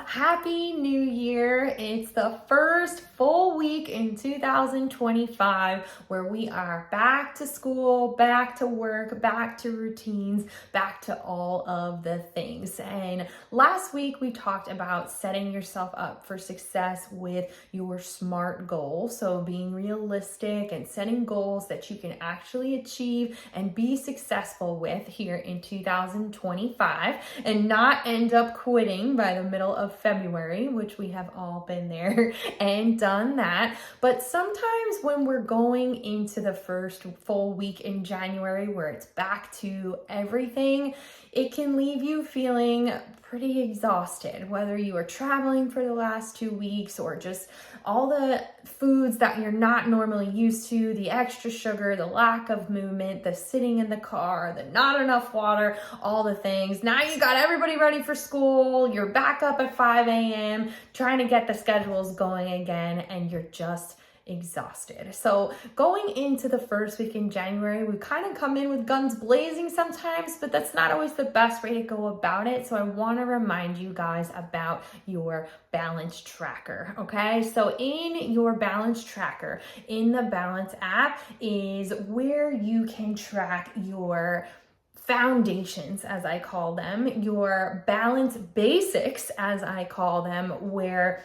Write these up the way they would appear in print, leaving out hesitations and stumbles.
Happy New Year. It's the first full week in 2025 where we are back to school, back to work, back to routines, back to all of the things. And last week we talked about setting yourself up for success with your SMART goals. So being realistic and setting goals that you can actually achieve and be successful with here in 2025 and not end up quitting by the middle of February, which we have all been there and done that. But sometimes when we're going into the first full week in January where it's back to everything, it can leave you feeling pretty exhausted, whether you are traveling for the last 2 weeks or just all the foods that you're not normally used to, the extra sugar, the lack of movement, the sitting in the car, the not enough water, all the things. Now you got everybody ready for school, you're back up at 5 a.m. trying to get the schedules going again, and you're just exhausted. So going into the first week in January, we kind of come in with guns blazing sometimes, but that's not always the best way to go about it. So I want to remind you guys about your balance tracker. Okay, so in your balance tracker in the Balance app is where you can track your foundations, as I call them, your Balance Basics, as I call them, where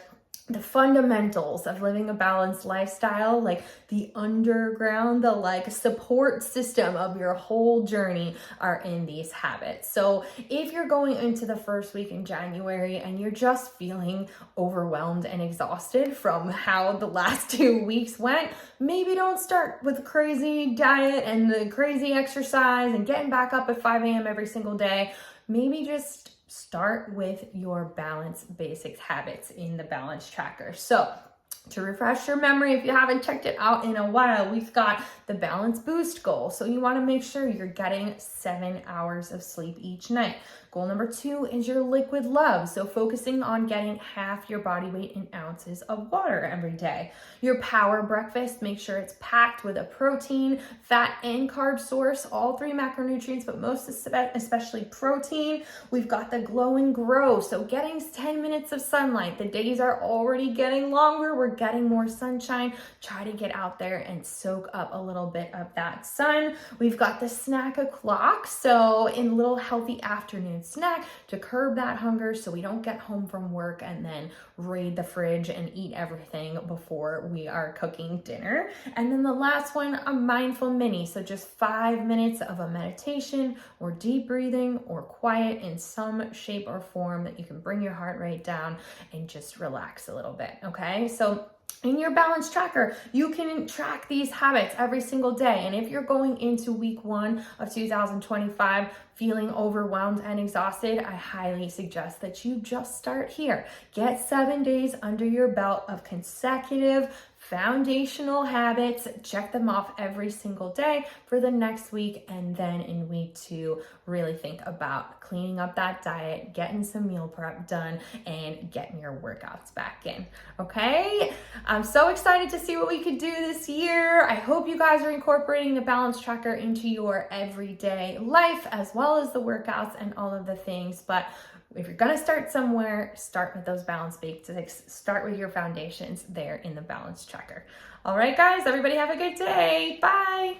the fundamentals of living a balanced lifestyle, like the underground, the like support system of your whole journey, are in these habits. So if you're going into the first week in January and you're just feeling overwhelmed and exhausted from how the last 2 weeks went, maybe don't start with a crazy diet and the crazy exercise and getting back up at 5 a.m. every single day. Maybe just start with your Balance Basics habits in the balance tracker. So to refresh your memory, if you haven't checked it out in a while, we've got the Balance Boost goal. So you want to make sure you're getting 7 hours of sleep each night. Goal number 2 is your Liquid Love. So focusing on getting half your body weight in ounces of water every day. Your Power Breakfast, make sure it's packed with a protein, fat, and carb source, all 3 macronutrients, but most especially protein. We've got the Glow and Grow. So getting 10 minutes of sunlight. The days are already getting longer. We're getting more sunshine. Try to get out there and soak up a little bit of that sun. We've got the Snack O'Clock. So in little healthy afternoon snack to curb that hunger so we don't get home from work and then raid the fridge and eat everything before we are cooking dinner. And then the last one, a mindful mini. So just 5 minutes of a meditation or deep breathing or quiet in some shape or form that you can bring your heart rate down and just relax a little bit. Okay, so in your balance tracker, you can track these habits every single day. And if you're going into week 1 of 2025 feeling overwhelmed and exhausted, I highly suggest that you just start here. Get 7 days under your belt of consecutive foundational habits. Check them off every single day for the next week. And then in week 2, really think about cleaning up that diet, getting some meal prep done, and getting your workouts back in. Okay? I'm so excited to see what we could do this year. I hope you guys are incorporating the balance tracker into your everyday life, as well as the workouts and all of the things. But if you're going to start somewhere, start with those Balance Basics. Start with your foundations there in the balance tracker. All right, guys, everybody have a good day. Bye.